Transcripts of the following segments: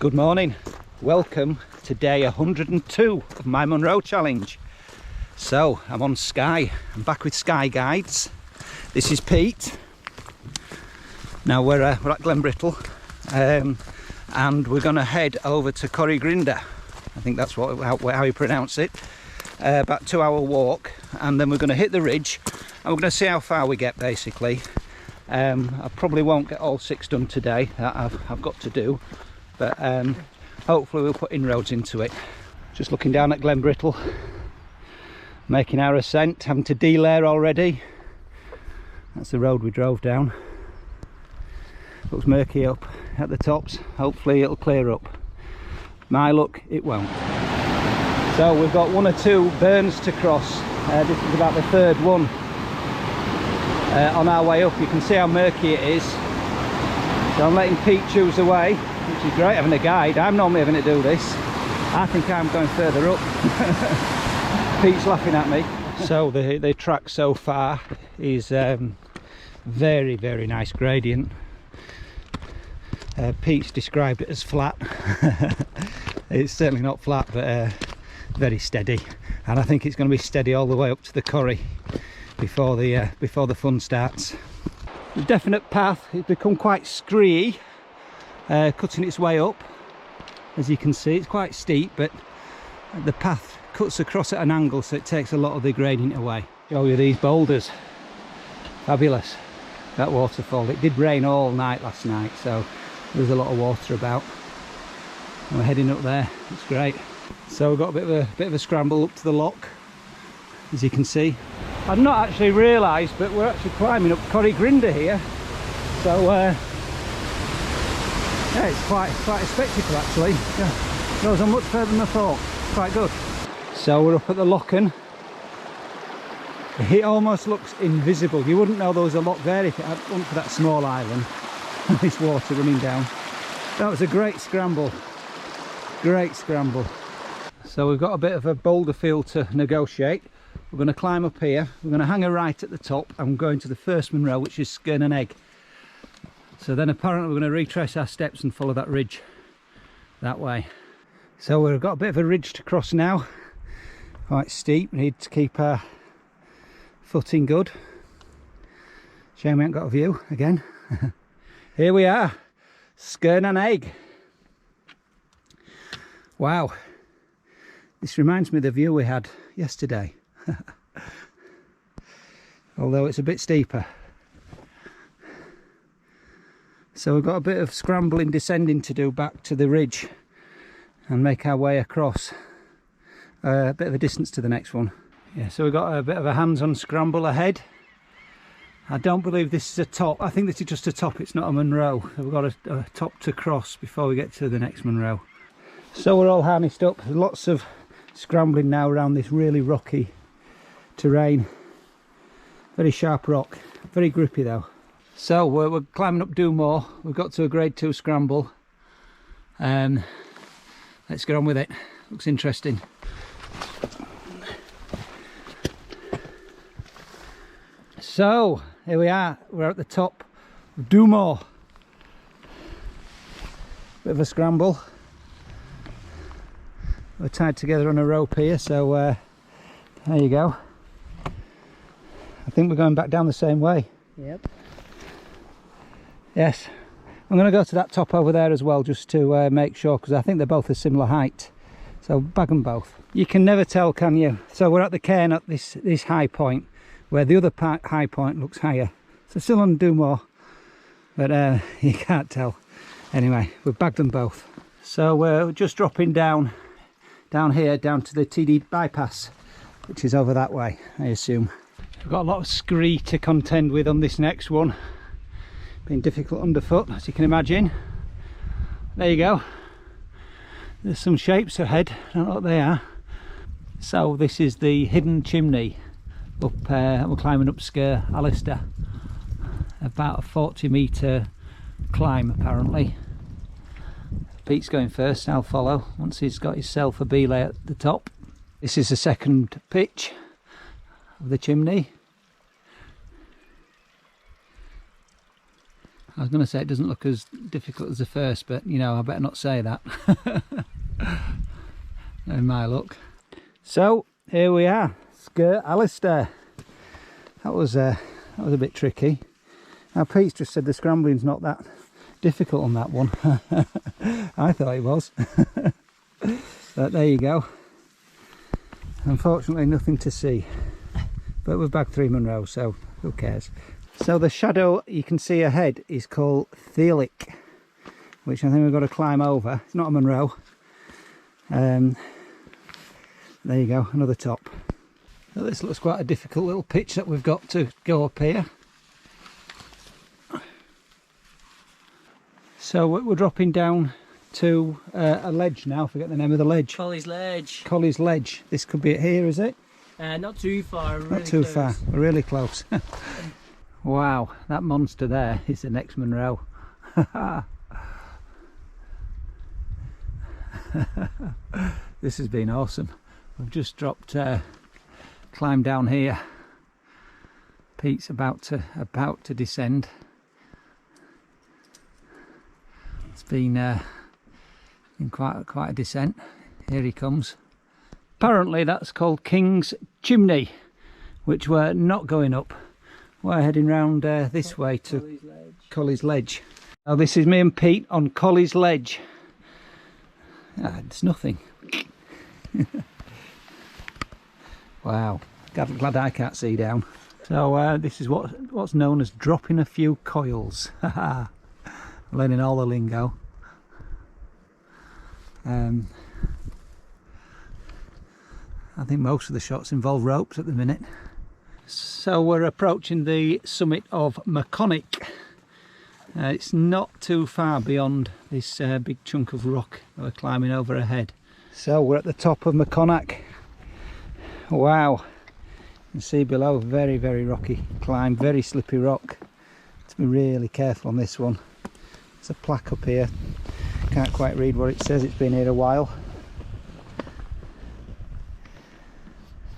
Good morning, welcome to day 102 of my Munro challenge. So I'm on Skye, I'm back with Skye Guides. This is Pete. Now we're at Glenbrittle and we're going to head over to Corrigrinda. I think that's how you pronounce it. About 2-hour walk, and then we're going to hit the ridge and we're going to see how far we get basically. I probably won't get all 6 done today, that I've got to do, but hopefully we'll put inroads into it. Just looking down at Glenbrittle, making our ascent, having to delayer already. That's the road we drove down. Looks murky up at the tops, hopefully it'll clear up. My luck, it won't. So we've got 1 or 2 burns to cross. This is about the 3rd one. On our way up, you can see how murky it is. So I'm letting Pete choose the way, which is great having a guide. I'm normally having to do this. I think I'm going further up. Pete's laughing at me. So the track so far is very, very nice gradient. Pete's described it as flat. It's certainly not flat, but very steady, and I think it's going to be steady all the way up to the corrie before the fun starts. The definite path, it's become quite scree, cutting its way up. As you can see, it's quite steep, but the path cuts across at an angle, so it takes a lot of the gradient away. Show you these boulders, fabulous. That waterfall, it did rain all night last night, so there's a lot of water about. And we're heading up there, it's great. So we've got a bit of a scramble up to the lock, as you can see. I'd not actually realised, but we're actually climbing up Corrigrinda here. So yeah, it's quite a spectacle actually. Yeah, goes on much further than I thought. Quite good. So we're up at the locken. It almost looks invisible. You wouldn't know there was a lock there if it wasn't for that small island. This water running down. That was a great scramble. Great scramble. So we've got a bit of a boulder field to negotiate. We're going to climb up here. We're going to hang a right at the top and go into the first Munro, which is Sgurr nan Eag. So then apparently we're going to retrace our steps and follow that ridge that way. So we've got a bit of a ridge to cross now. Quite steep. We need to keep our footing good. Shame we haven't got a view again. Here we are, Sgurr nan Eag. Wow, this reminds me of the view we had yesterday. Although it's a bit steeper. So we've got a bit of scrambling, descending to do back to the ridge and make our way across. A bit of a distance to the next one. Yeah, so we've got a bit of a hands-on scramble ahead. I don't believe this is a top. I think this is just a top, it's not a Munro. We've got a top to cross before we get to the next Munro. So we're all harnessed up. There's lots of scrambling now around this really rocky terrain. Very sharp rock, very grippy though. So we're climbing up Dubh Mor. We've got to a grade 2 scramble. Let's get on with it. Looks interesting. So here we are, we're at the top of Dubh Mor. Bit of a scramble. We're tied together on a rope here, so there you go. I think we're going back down the same way. Yep. Yes. I'm going to go to that top over there as well, just to make sure, because I think they're both a similar height. So bag them both. You can never tell, can you? So we're at the cairn at this high point, where the other high point looks higher. So still on Dubh Mor, but you can't tell. Anyway, we've bagged them both. So we're just dropping down here, down to the TD bypass, which is over that way, I assume. We've got a lot of scree to contend with on this next one. Been difficult underfoot, as you can imagine. There you go. There's some shapes ahead, I don't know what they are. So this is the hidden chimney up, we're climbing up Sgurr Alasdair. About a 40-metre climb apparently. Pete's going first, I'll follow once he's got himself a belay at the top. This is the second pitch of the chimney. I was going to say it doesn't look as difficult as the first, but you know, I better not say that. In my luck. So here we are, Sgurr Alasdair. That was a bit tricky. Now Pete's just said the scrambling's not that difficult on that one. I thought it was. But there you go. Unfortunately nothing to see, but we're back 3 Munros, so who cares. So the shadow you can see ahead is called Theolic, which I think we've got to climb over. It's not a Munro. There you go, another top. So this looks quite a difficult little pitch that we've got to go up here. So we're dropping down to a ledge now. I forget the name of the ledge. Collie's Ledge. Collie's Ledge. This could be it here, is it? Not too far. Really not too close. far. We're really close. Wow, that monster there is the next Munro. This has been awesome. We've just dropped, climbed down here. Pete's about to descend. It's been quite a descent. Here he comes. Apparently that's called King's Chimney, which we're not going up. We're heading round this way to Collie's Ledge. Now this is me and Pete on Collie's Ledge. It's nothing. Wow, glad I can't see down. So this is what's known as dropping a few coils. Learning all the lingo. I think most of the shots involve ropes at the minute. So we're approaching the summit of Maconic. It's not too far beyond this big chunk of rock that we're climbing over ahead. So we're at the top of Maconic. Wow, you can see below, very rocky climb, very slippy rock. To be really careful on this one. There's a plaque up here, can't quite read what it says, it's been here a while.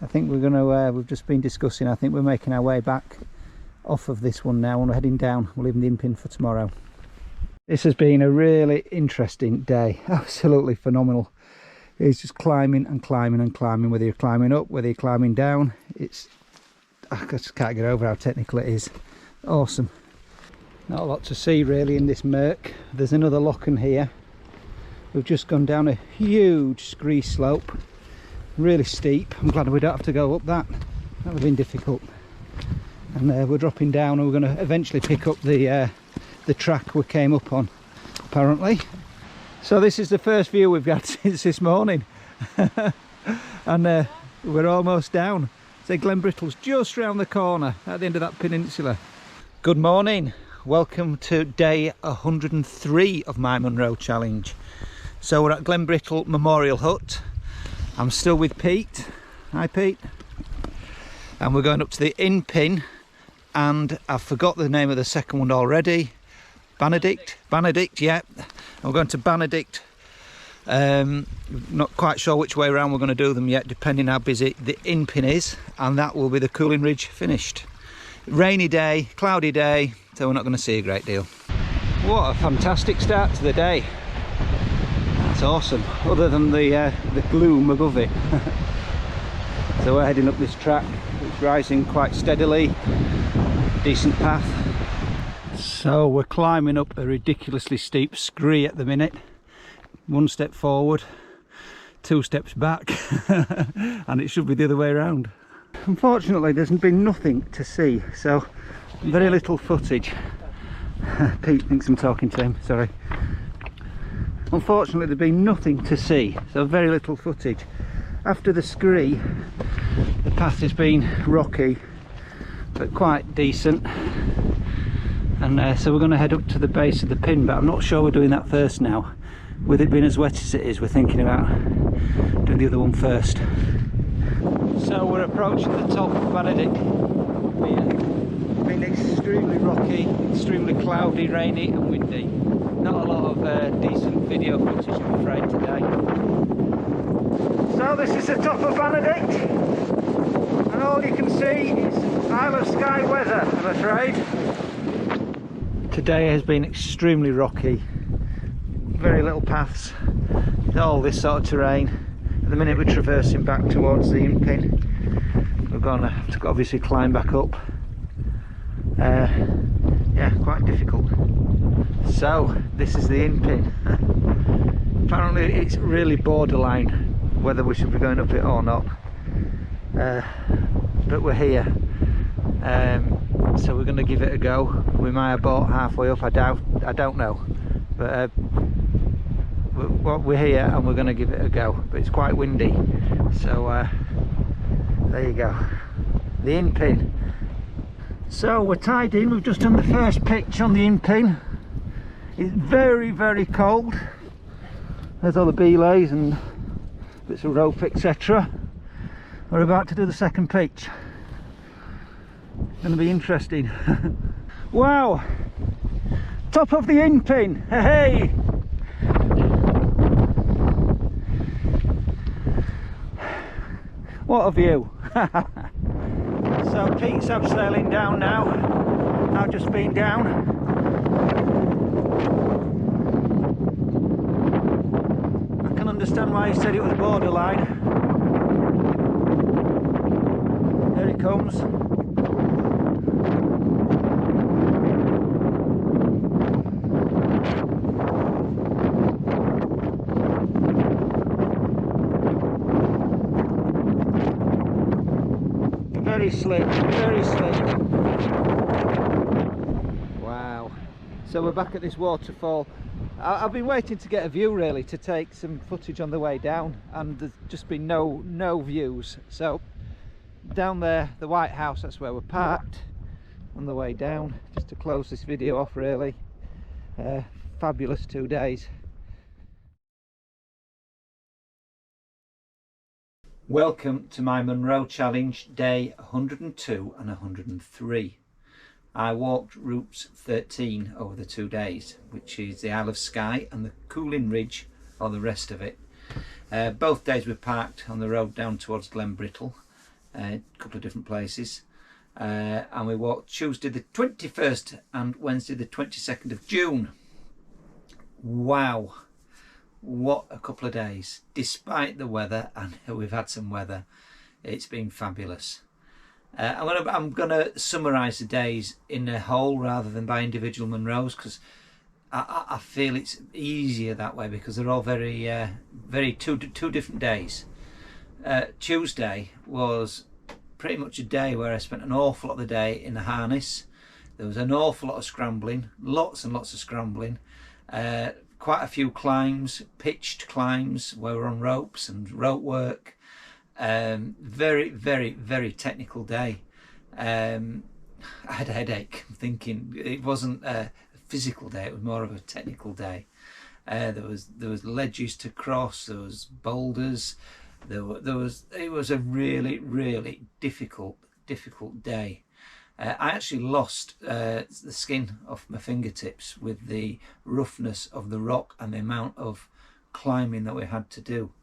I think we're going to, we've just been discussing, I think we're making our way back off of this one now and we're heading down. We're leaving the impin for tomorrow. This has been a really interesting day, absolutely phenomenal. It's just climbing and climbing and climbing, whether you're climbing up, whether you're climbing down. I just can't get over how technical it is. Awesome. Not a lot to see really in this murk. There's another lochen here. We've just gone down a huge scree slope. Really steep. I'm glad we don't have to go up that. That would have been difficult. And we're dropping down and we're going to eventually pick up the track we came up on, apparently. So this is the first view we've got since this morning. And we're almost down. So Glenbrittle's just round the corner at the end of that peninsula. Good morning. Welcome to day 103 of my Munro challenge. So we're at Glenbrittle Memorial Hut. I'm still with Pete. Hi Pete. And we're going up to the Impin, and I've forgot the name of the second one already. Benedict, yeah. And we're going to Benedict. Not quite sure which way around we're going to do them yet, depending how busy the Impin is, and that will be the Cooling Ridge finished. Rainy day, cloudy day, so we're not going to see a great deal. What a fantastic start to the day. That's awesome, other than the gloom above it. So we're heading up this track. It's rising quite steadily, decent path. So we're climbing up a ridiculously steep scree at the minute. 1 step forward, 2 steps back, and it should be the other way around. Unfortunately there's been nothing to see, so very little footage. Pete thinks I'm talking to him, sorry. Unfortunately there's been nothing to see, so very little footage. After the scree, the path has been rocky but quite decent, and so we're going to head up to the base of the pin, but I'm not sure we're doing that first now. With it being as wet as it is, we're thinking about doing the other one first. So we're approaching the top of Benedict. It's been extremely rocky, extremely cloudy, rainy and windy. Not a lot of decent video footage, I'm afraid, today. So this is the top of Benedict, and all you can see is Isle of Skye weather, I'm afraid. Today has been extremely rocky, very little paths, all this sort of terrain. At the minute we're traversing back towards the in-pin. We're going to have to obviously climb back up. Yeah, quite difficult. So this is the in-pin. Apparently it's really borderline whether we should be going up it or not, but we're here. So we're going to give it a go. We might have bought halfway up, I don't know, but we're here and we're going to give it a go. But it's quite windy, so there you go, the in-pin. So we're tied in, we've just done the first pitch on the in-pin. It's very, very cold. There's all the belays and bits of rope, etc. We're about to do the second pitch. Going to be interesting. Wow! Top of the in-pin! Hey! What a view! So Pete's abseiling down now. I've just been down. I can understand why he said it was borderline. There it comes. Very slick, very slick. Wow. So we're back at this waterfall. I've been waiting to get a view really, to take some footage on the way down, and there's just been no views. So down there, the White House, that's where we're parked on the way down, just to close this video off really. Fabulous 2 days. Welcome to my Munro challenge day 102 and 103. I walked routes 13 over the 2 days, which is the Isle of Skye and the Cooling Ridge, or the rest of it. Both days we parked on the road down towards Glenbrittle, a couple of different places, and we walked Tuesday the 21st and Wednesday the 22nd of June. Wow! What a couple of days, despite the weather, and we've had some weather. It's been fabulous. I'm gonna summarise the days in a whole rather than by individual Munros, because I feel it's easier that way, because they're all very two different days. Tuesday was pretty much a day where I spent an awful lot of the day in the harness. There was an awful lot of scrambling, lots and lots of scrambling. Quite a few climbs, pitched climbs where we're on ropes and rope work. Very, very, very technical day. I had a headache. I'm thinking it wasn't a physical day, it was more of a technical day. There was ledges to cross, there was boulders, it was a really, really difficult day. I actually lost the skin off my fingertips with the roughness of the rock and the amount of climbing that we had to do.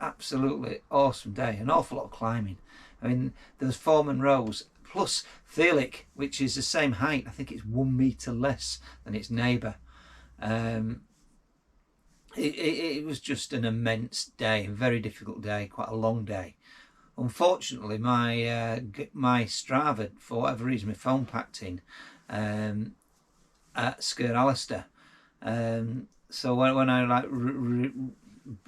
Absolutely awesome day, an awful lot of climbing. I mean, there was 4 Munros plus Thelic, which is the same height. I think it's 1 metre less than its neighbour. It was just an immense day, a very difficult day, quite a long day. Unfortunately, my Strava, for whatever reason, my phone packed in at Sgurr Alasdair. So when I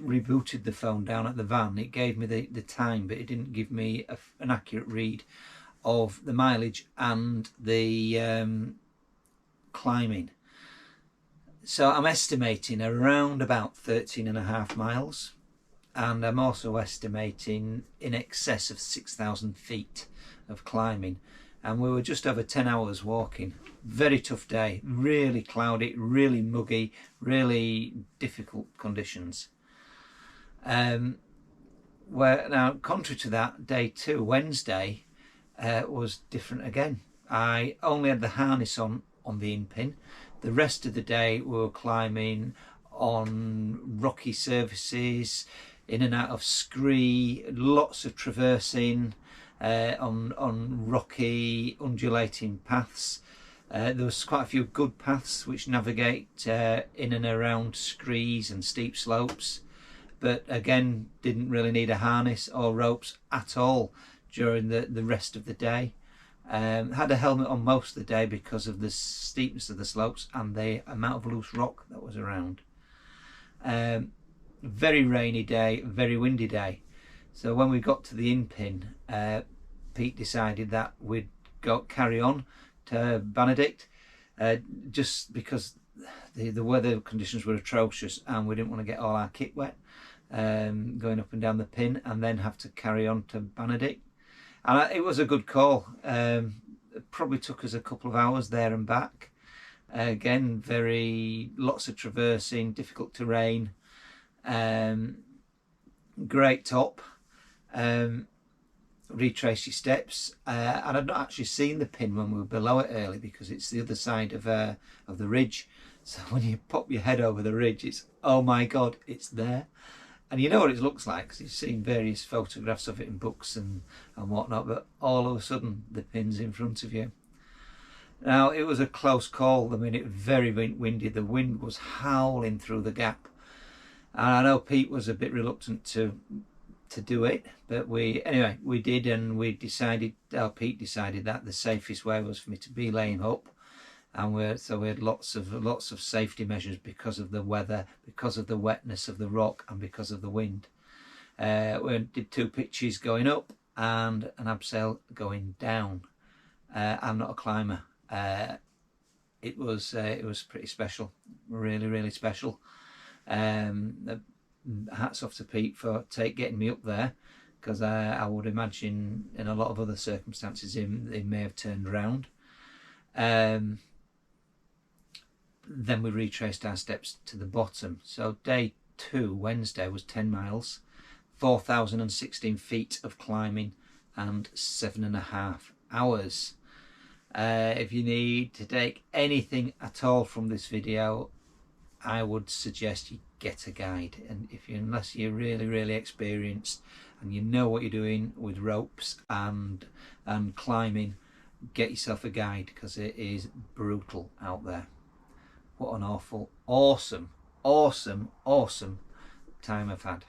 rebooted the phone down at the van, it gave me the time, but it didn't give me an accurate read of the mileage and the climbing. So I'm estimating around about 13.5 miles. And I'm also estimating in excess of 6,000 feet of climbing, and we were just over 10 hours walking. Very tough day, really cloudy, really muggy, really difficult conditions. Now, contrary to that, day 2, Wednesday, was different again. I only had the harness on the in-pin. The rest of the day we were climbing on rocky surfaces, in and out of scree, lots of traversing on rocky undulating paths. There was quite a few good paths which navigate in and around screes and steep slopes, but again didn't really need a harness or ropes at all during the rest of the day. Had a helmet on most of the day because of the steepness of the slopes and the amount of loose rock that was around. Very rainy day, very windy day. So when we got to the in-pin, Pete decided that we'd carry on to Benedict, just because the weather conditions were atrocious and we didn't want to get all our kit wet going up and down the pin and then have to carry on to Benedict. And it was a good call. It probably took us a couple of hours there and back. Again, lots of traversing, difficult terrain, great top. Retrace your steps, and I'd not actually seen the pin when we were below it early because it's the other side of the ridge. So when you pop your head over the ridge, it's, oh my god, it's there. And you know what it looks like because you've seen various photographs of it in books and whatnot, but all of a sudden the pin's in front of you. Now it was a close call. I mean, it was very windy. The wind was howling through the gap, and I know Pete was a bit reluctant to do it, but we did, and Pete decided that the safest way was for me to be laying up, and we had lots of safety measures because of the weather, because of the wetness of the rock, and because of the wind. We did 2 pitches going up and an abseil going down. I'm not a climber. It was pretty special, really special. Hats off to Pete for getting me up there, because I would imagine in a lot of other circumstances he may have turned around. Then we retraced our steps to the bottom. So day 2, Wednesday, was 10 miles, 4,016 feet of climbing and 7.5 hours. If you need to take anything at all from this video, I would suggest you get a guide, and unless you're really experienced and you know what you're doing with ropes and climbing, get yourself a guide, because it is brutal out there. What an awesome time I've had.